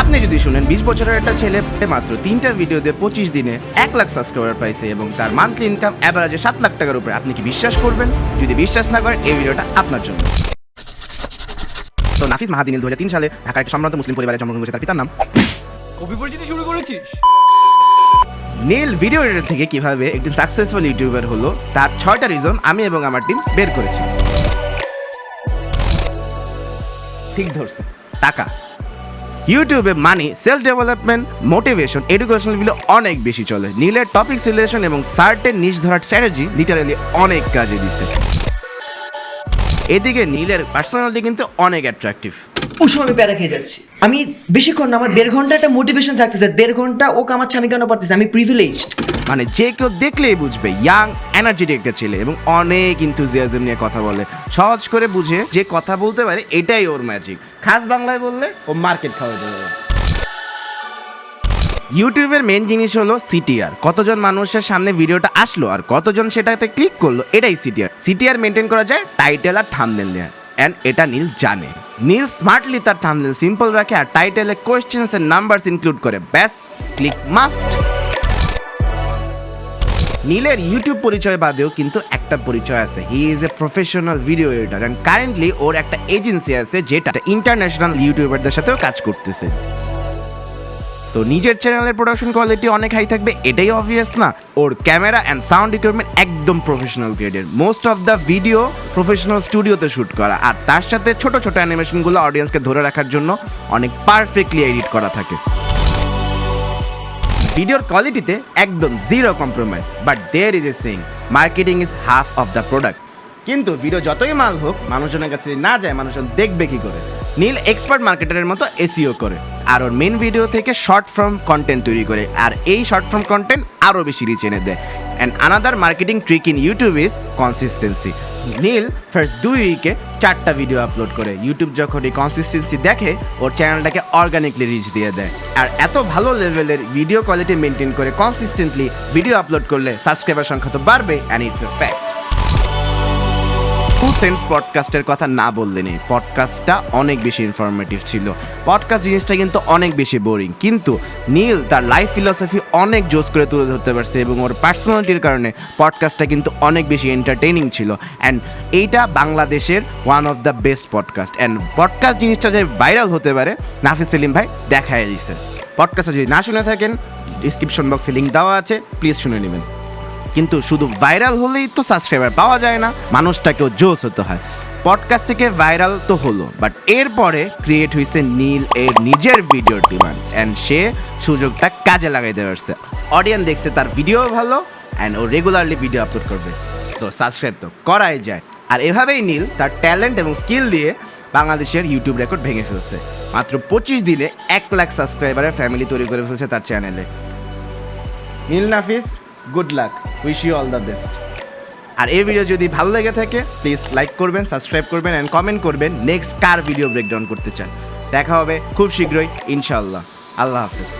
আপনি যদি শুনেন 20 বছরের একটা ছেলে মাত্র 3টা ভিডিও দিয়ে 25 দিনে 1 লাখ সাবস্ক্রাইবার পাইছে এবং তার মান্থলি ইনকাম অ্যাভারেজে 7 লাখ টাকার উপরে, আপনি কি বিশ্বাস করবেন? যদি বিশ্বাস না করেন এই ভিডিওটা আপনার জন্য। তো নাফিস মাহাদি নীল 2003 সালে ঢাকার একটি সম্ভ্রান্ত মুসলিম পরিবারে জন্মগ্রহণ করেছে। তার পিতার নাম। কবি পরিচিতি শুরু করেছিস? নীল ভিডিও এডিটর থেকে কিভাবে একটি সাকসেসফুল ইউটিউবার হলো তার 6টা রিজন আমি এবং আমার টিম বের করেছি। ঠিক ধরছে, টাকা। ইউটিউবে money, self development, motivation, educational video অনেক বেশি চলে। নীলের টপিক সিলেকশন এবং সার্টেন নিশ ধরার স্ট্র্যাটেজি লিটারালি অনেক কাজে দিচ্ছে। এদিকে নীলের পার্সোনালিটি কিন্তু অনেক অ্যাট্রাকটিভ। ওই সময় আমি প্যারা খেয়ে যাচ্ছি, আমি বেশিক্ষণ না, আমার 1.5 ঘন্টা একটা মোটিভেশন থাকতেছে, 1.5 ঘন্টা ও কামাচ্ছে, আমি কেন পারতেছি? আমি প্রিভিলেজড। মানে যে কেউ দেখলেই বুঝবে ইয়াং এনার্জেটিক একটা ছেলে এবং অনেক ইনথুজিয়াজম নিয়ে কথা বলে। সহজ করে বুঝে যে কথা বলতে পারে এটাই ওর ম্যাজিক। খাস বাংলায় বললে ও মার্কেট খাওয়াই দেবে। ইউটিউবের মেন জিনিস হলো সিটিআর, কতজন মানুষের সামনে ভিডিওটা আসলো আর কতজন সেটাতে ক্লিক করলো, এটাই সিটিআর। সিটিআর মেনটেন করা যায় টাইটেল আর থাম্বনেল দিয়ে, অ্যান্ড এটা নীল জানে। নীল স্মার্টলি তার থাম্বনেল সিম্পল রাখে আর টাইটেলে কোয়েশ্চেন্স এন্ড নাম্বারস ইনক্লুড করে, ব্যাস ক্লিক মাস্ট। নীলের ইউটিউব পরিচয় বাদেও কিন্তু একটা পরিচয় আছে, he is a professional video editor and currently ওর একটা এজেন্সি আছে যেটা ইন্টারন্যাশনাল ইউটিউবারদের সাথেও কাজ করতেছে। তো নিজের চ্যানেলের প্রোডাকশন কোয়ালিটি অনেক হাই থাকবে এটাই অবভিয়াস না? ওর ক্যামেরা অ্যান্ড সাউন্ড ইকুইপমেন্ট একদম প্রফেশনাল গ্রেডের। Most of the video professional স্টুডিওতে শ্যুট করা, আর তার সাথে ছোট ছোট অ্যানিমেশনগুলো অডিয়েন্সকে ধরে রাখার জন্য অনেক পারফেক্টলি এডিট করা থাকে। ভিডিওর কোয়ালিটিতে একদম zero compromise, but there is a saying, marketing is half of the product. কিন্তু ভিডিও যতই মাল হোক, মানুষজনের কাছে না যায়, মানুষজন দেখবে কি করে? নীল এক্সপার্ট মার্কেটারের মতো এসইও করে আর ওর মেন ভিডিও থেকে শর্ট ফর্ম কন্টেন্ট তৈরি করে, আর এই শর্ট ফর্ম কন্টেন্ট আরও বেশি রিচ এনে দেয়। And another marketing trick in YouTube is consistency. Neel first 2 উইকে 4টা ভিডিও আপলোড করে। ইউটিউব যখন এই কনসিস্টেন্সি দেখে ওর চ্যানেলটাকে অর্গানিকলি রিচ দিয়ে দেয়। আর এত ভালো লেভেলের ভিডিও কোয়ালিটি মেনটেন করে কনসিস্টেন্টলি ভিডিও আপলোড করলে সাবস্ক্রাইবার সংখ্যা তো বাড়বে, and it's a fact. Sense পডকাস্টের কথা না বললে নেই, পডকাস্টটা অনেক বেশি ইনফরমেটিভ ছিল। পডকাস্ট জিনিসটা কিন্তু অনেক বেশি বোরিং, কিন্তু নীল তার লাইফ ফিলসফি অনেক জোস করে তুলে ধরতে পারছে এবং ওর পার্সোনালিটির কারণে পডকাস্টটা কিন্তু অনেক বেশি এন্টারটেইনিং ছিল। অ্যান্ড এইটা বাংলাদেশের one of the best podcast. And podcast জিনিসটা যে ভাইরাল হতে পারে নাফিস সেলিম ভাই দেখাই দিয়েছে। পডকাস্টটা যদি না শুনে থাকেন, ডিসক্রিপশন বক্সে লিঙ্ক দেওয়া আছে, প্লিজ শুনে নেবেন। কিন্তু শুধু ভাইরাল হলেই তো সাবস্ক্রাইবার পাওয়া যায় না, মানুষটাকেও জোস হতে হয়। পডকাস্ট থেকে ভাইরাল তো হলো, বাট এরপরে ক্রিয়েট হয়েছে নীল এর নিজের ভিডিওর ডিমান্ড, অ্যান্ড সে সুযোগটা কাজে লাগাইতে পারছে। অডিয়েন্স দেখছে তার ভিডিও ভালো, অ্যান্ড ও রেগুলারলি ভিডিও আপলোড করবে, সো সাবস্ক্রাইব তো করাই যায়। আর এভাবেই নীল তার ট্যালেন্ট এবং স্কিল দিয়ে বাংলাদেশের ইউটিউব রেকর্ড ভেঙে ফেলছে। মাত্র 25 দিনে 1 লাখ সাবস্ক্রাইবারের ফ্যামিলি তৈরি করে ফেলছে তার চ্যানেলে। Neel Nafis, good luck, wish you all the best. আর এই ভিডিও যদি ভালো লেগে থাকে প্লিজ লাইক করবেন, সাবস্ক্রাইব করবেন অ্যান্ড কমেন্ট করবেন নেক্সট কার ভিডিও ব্রেকডাউন করতে চান। দেখা হবে খুব শীঘ্রই ইনশাআল্লাহ। আল্লাহ হাফেজ।